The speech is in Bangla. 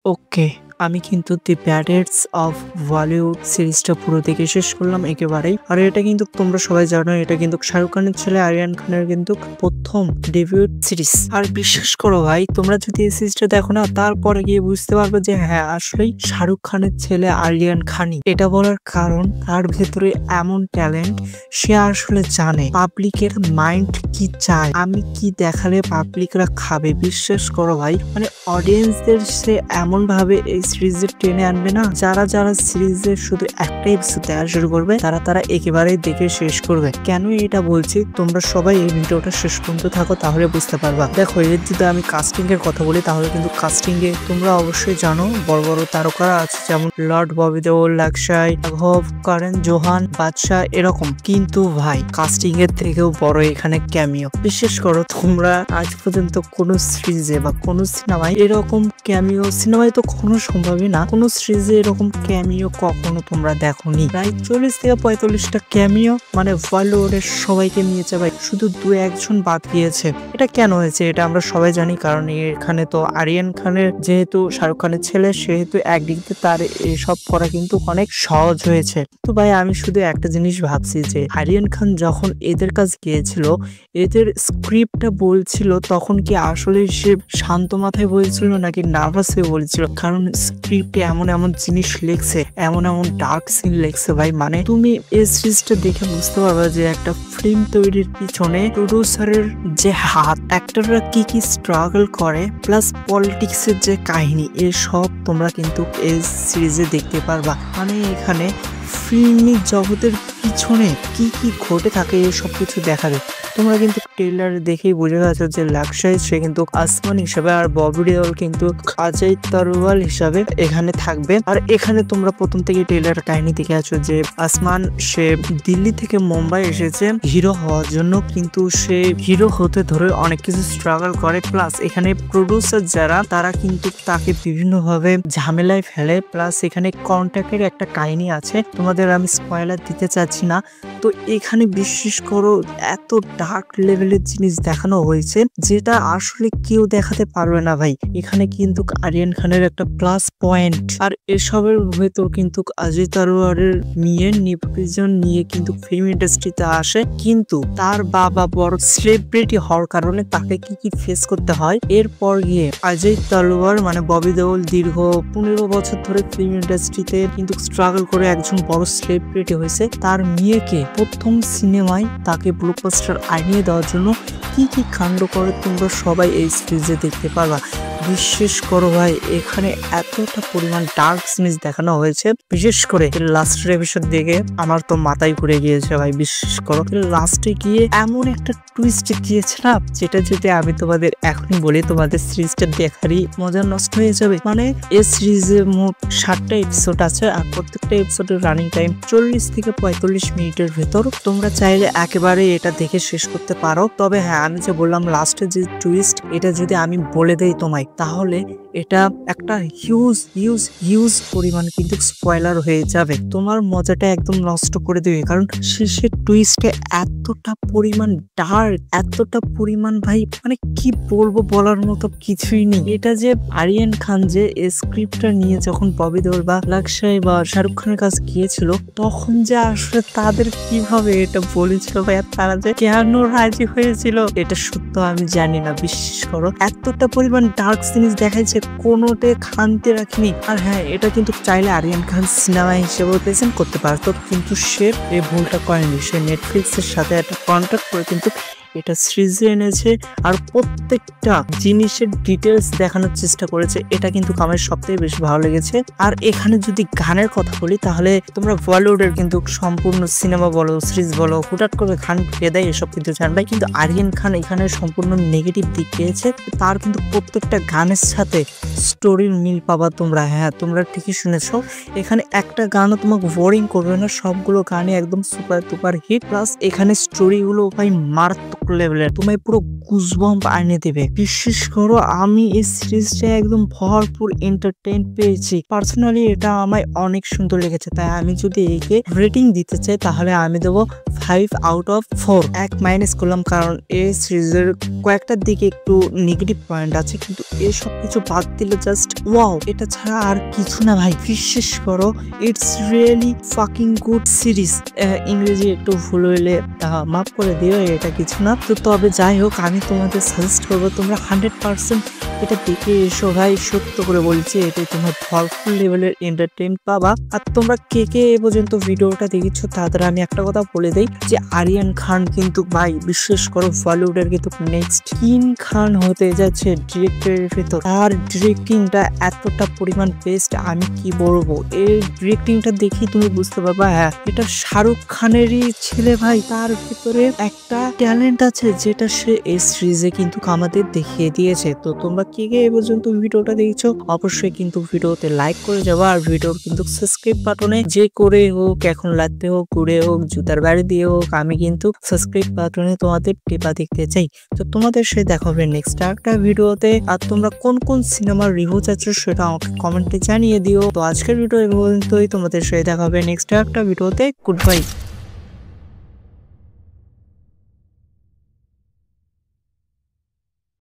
ওকে, আমি কিন্তু 'দি ব্যাডেটস অফ বলিউড' সিরিজটা পুরো দেখে শেষ করলাম একেবারেই। আর এটা কিন্তু তোমরা সবাই জানো, এটা কিন্তু শাহরুখ খানের ছেলে আরিয়ান খানের কিন্তু প্রথম ডেবিউট সিরিজ। আর বিশ্বাস করো ভাই, তোমরা যদি এই সিরিজটা দেখো না, তারপরে গিয়ে বুঝতে পারবে যে হ্যাঁ, আসলেই শাহরুখ খানের ছেলে আরিয়ান খানই। এটা বলার কারণ তার ভেতরে এমন ট্যালেন্ট, সে আসলে জানে পাবলিকের মাইন্ড কি চায়, আমি কি দেখালে পাবলিকরা খাবে। বিশ্বাস করো ভাই, মানে অডিয়েন্সদের সে এমন ভাবে এই সিরিজে টেনে আনবে না, যারা যারা সিরিজের শুধু একটা এপিসোড দেখা শুরু করবে তারা একেবারে দেখে শেষ করবে। কেন এটা বলছি, তোমরা সবাই এই ভিডিওটা শেষ পর্যন্ত থাকো, তাহলে বুঝতে পারবা। দেখো, এর যদি আমি কাস্টিং এর কথা বলি, তাহলে কিন্তু কাস্টিং এ তোমরা অবশ্যই জানো বড় বড় তারকারা আছে, যেমন লর্ড ববি দেওল, লাকসাই, রাঘব, কারণ জোহান, বাদশাহ, এরকম। কিন্তু ভাই, কাস্টিং এর থেকেও বড় এখানে ক্যামিও। বিশেষ করো, তোমরা আজ পর্যন্ত কোনো সিরিজে বা কোনো সিনেমায় এরকম ক্যামিও, সিনেমায় তো কখনো সম্ভবই না, কোনো সিরিজে এরকম ক্যামিও কখনো তোমরা দেখোনি। প্রায় 40 থেকে 45টা ক্যামিও, মানে বলিউডের সবাইকে নিয়েছে ভাই, শুধু 2-1 জন বাদ দিয়েছে। এটা কেন হয়েছে এটা আমরা সবাই জানি, কারণ এখানে তো আরিয়ান খানের, যেহেতু শাহরুখ খানের ছেলে, সেহেতু একদিক দিয়ে তার এসব করা কিন্তু অনেক সহজ হয়েছে। তো ভাই, আমি শুধু একটা জিনিস ভাবছি যে আরিয়ান খান যখন এদের কাছে গিয়েছিল, এদের স্ক্রিপ্টটা বলছিল, তখন কি আসলে সে শান্ত মাথায় বলছিল নাকি নার্ভাস হয়ে বলছিল? কারণ স্ক্রিপ্টে এমন এমন জিনিস লিখছে, এমন এমন ডার্ক সিন লিখছে ভাই, মানে তুমি এই সিরিজটা দেখে বুঝতে পারবে যে একটা ফিল্ম তৈরির পিছনে প্রডিউসারের যে হাত, অ্যাক্টররা কি কি স্ট্রাগল করে, প্লাস পলিটিক্সের যে কাহিনী, এসব তোমরা কিন্তু এই সিরিজে দেখতে পারবা। মানে এখানে ফিল্মি জগতের পিছনে কি কি ঘটে থাকে, এই সব কিছু দেখাবে। তোমরা কিন্তু ট্রেলার দেখেই বুঝে গেছো যে লাকসাই সে কিন্তু আসমান হিসাবে, আর ববি দেওল কিন্তু অজয় তরওয়াল হিসাবে এখানে থাকবে। আর এখানে তোমরা প্রথম থেকে ট্রেলার কাহিনী দেখে আছো যে আসমান সে দিল্লি থেকে মুম্বাই এসেছে হিরো হওয়ার জন্য, কিন্তু সে হিরো হতে ধরে অনেক কিছু স্ট্রাগল করে। প্লাস এখানে প্রডিউসার যারা, তারা কিন্তু তাকে বিভিন্ন ভাবে ঝামেলায় ফেলে। প্লাস এখানে কন্ট্যাক্টের একটা কাহিনী আছে, তোমাদের আমি স্পয়লার দিতে চাচ্ছি না। তো এখানে বিশ্বাস করো, এত ডার্ক লেভেলের জিনিস দেখানো হয়েছে যেটা আসলে কেউ দেখাতে পারবে না ভাই। এখানে কিন্তু আরিয়ান খানের একটা প্লাস পয়েন্ট। আর এসবের ভেতর কিন্তু অজয় তরওয়ালের নিয়ে নিপোটিজম নিয়ে কিন্তু ফিল্ম ইন্ডাস্ট্রিতে আসে, কিন্তু তার বাবা বড় সেলিব্রিটি হওয়ার কারণে তাকে কি কি ফেস করতে হয়। এরপর গিয়ে অজয় তরওয়াল মানে ববি দেওল দীর্ঘ 15 বছর ধরে ফিল্ম ইন্ডাস্ট্রিতে কিন্তু স্ট্রাগল করে একজন বড় সেলিব্রিটি হয়েছে। তার মেয়েকে প্রথম সিনেমায় তাকে ব্লকবাস্টার আনিয়ে দেওয়ার জন্য কি কি কাণ্ড করে তোমরা সবাই এই সিরিজে দেখতে পারবা। বিশেষ করো ভাই, এখানে এতটা পরিমাণ ডার্ক জিনিস দেখানো হয়েছে, বিশেষ করে লাস্টের এপিসোড দেখে আমার তো মাথায় ঘুরে গিয়েছে ভাই। বিশেষ করো, লাস্টে গিয়ে এমন একটা টুইস্ট দিয়েছে না, যেটা যদি আমি তোমাদের এখনই বলি, তোমাদের সিরিজটা দেখারই মজা নষ্ট হয়ে যাবে। মানে এই সিরিজে মোট 7টা এপিসোড আছে, আর প্রত্যেকটা এপিসোডের রানিং টাইম 40 থেকে 45 মিনিটের ভেতর। তোমরা চাইলে একেবারে এটা দেখে শেষ করতে পারো। তবে হ্যাঁ, আমি যে বললাম লাস্টে যে টুইস্ট, এটা যদি আমি বলে দেই তোমায়, তাহলে এটা একটা হিউজ পরিমাণ কিন্তু স্পয়লার হয়ে যাবে, তোমার মজাটা একদম নষ্ট করে দেবে। কারণ শেষের টুইস্টে এতটা পরিমাণ ডার্ক, এতটা পরিমাণ ভাই, মানে কি বলবো, বলার মতো কিছুই নেই। এটা যে আরিয়ান খান যে স্ক্রিপ্টটা নিয়ে যখন ববি দেওল বা লাকসাই বা শাহরুখ খানের কাছে গিয়েছিল, তখন যে আসলে তাদের কিভাবে এটা বলেছিল ভাই, আর তারা যে কেন রাজি হয়েছিল, এটা সত্য আমি জানি না। বিশ্বাস করো, এতটা পরিমাণ ডার্ক জিনিস দেখাইছে, কোনোতে খানতে রাখিনি। আর হ্যাঁ, এটা কিন্তু চাইলে আরিয়ান খান সিনেমা হিসেবে প্রেজেন্ট করতে পারতো, কিন্তু সে এই ভুলটা করেনি। সে নেটফ্লিক্সের সাথে একটা কন্ট্রাক্ট করে কিন্তু এটা সিরিজে এনেছে, আর প্রত্যেকটা জিনিসের ডিটেলস দেখানোর চেষ্টা করেছে। এটা কিন্তু আমার সবথেকে বেশি ভালো লেগেছে। আর এখানে যদি গানের কথা বলি, তাহলে তোমরা বলিউডের কিন্তু সম্পূর্ণ সিনেমা বলো, সিরিজ বলো, হুটহাট করে গান পেয়ে দেয়, এসব কিন্তু জানবাই। কিন্তু আরিয়ান খান এখানে সম্পূর্ণ নেগেটিভ দিক পেয়েছে। তার কিন্তু প্রত্যেকটা গানের সাথে স্টোরির মিল পাবা তোমরা। হ্যাঁ, তোমরা ঠিকই শুনেছো, এখানে একটা গানও তোমাকে বোরিং করবে না, সবগুলো গানে একদম সুপার টুপার হিট। প্লাস এখানে স্টোরিগুলো ভাই মারাত্মক লেভেলের, তোমায় পুরো গুজবাম্প আনে দেবে। বিশেষ করো আমি এই সিরিজটা একদম ভরপুর এন্টারটেইন পেয়েছি। পার্সোনালি এটা আমায় অনেক সুন্দর লেগেছে, তাই আমি যদি একে রেটিং দিতে চাই তাহলে আমি দেবো 5/4। এক মাইনাস করলাম কারণ এই সিরিজের কয়েকটা দিকে একটু নেগেটিভ পয়েন্ট আছে, কিন্তু এই সব কিছু বাদ দিলে জাস্ট ওয়াও, এটা ছাড়া আর কিছু না ভাই। বিশেষ করো it's really fucking good series. ইংরেজি একটু ভুল হইলে মাফ করে দিও, এটা কিছু না। তো তবে যাই হোক, আমি তোমাদের সাজেস্ট করবো তোমরা 100% এটা দেখে এসো ভাই। সত্য করে বলছি, এটাই তোমার ভরপুর লেভেলের এন্টারটেইন পাবা। আর তোমরা কে কে এ পর্যন্ত ভিডিওটা দেখেছো তাদের আমি একটা কথা বলে দেই যে আরিয়ান খান কিন্তু ভাই বিশ্বাস করো বলিউডের কিন্তু নেক্সট কিং খান হতে যাচ্ছে ডিরেক্টরের ভেতর। আর ডিরেক্টিংটা এতটা পরিমাণ বেস্ট, আমি কি বলবো। এই ডিরেক্টিংটা দেখি তুমি বুঝতে পারবা, হ্যাঁ এটা শাহরুখ খানেরই ছেলে ভাই। তার ভিতরে একটা ট্যালেন্ট আছে যেটা সে এই সিরিজে কিন্তু আমাদের দেখিয়ে দিয়েছে। তো তোমরা কে কে এ পর্যন্ত ভিডিওটা দেখছো অবশ্যই কিন্তু ভিডিওতে লাইক করে যাবো। আর ভিডিওর কিন্তু সাবস্ক্রাইব বাটনে যে করে হোক, এখন লাতে হোক, ঘুরে হোক, জুতার বাড়ি দিয়ে হোক, আমি কিন্তু সাবস্ক্রাইব বাটনে তোমাদের টিপা দেখতে চাই। তো তোমাদের সাথে দেখা হবে নেক্সট একটা ভিডিওতে। আর তোমরা কোন কোন সিনেমার রিভিউ চাচ্ছ সেটা আমাকে কমেন্টে জানিয়ে দিও। তো আজকের ভিডিও এই পর্যন্তই, তোমাদের সাথে দেখা হবে নেক্সট একটা ভিডিওতে। Good bye.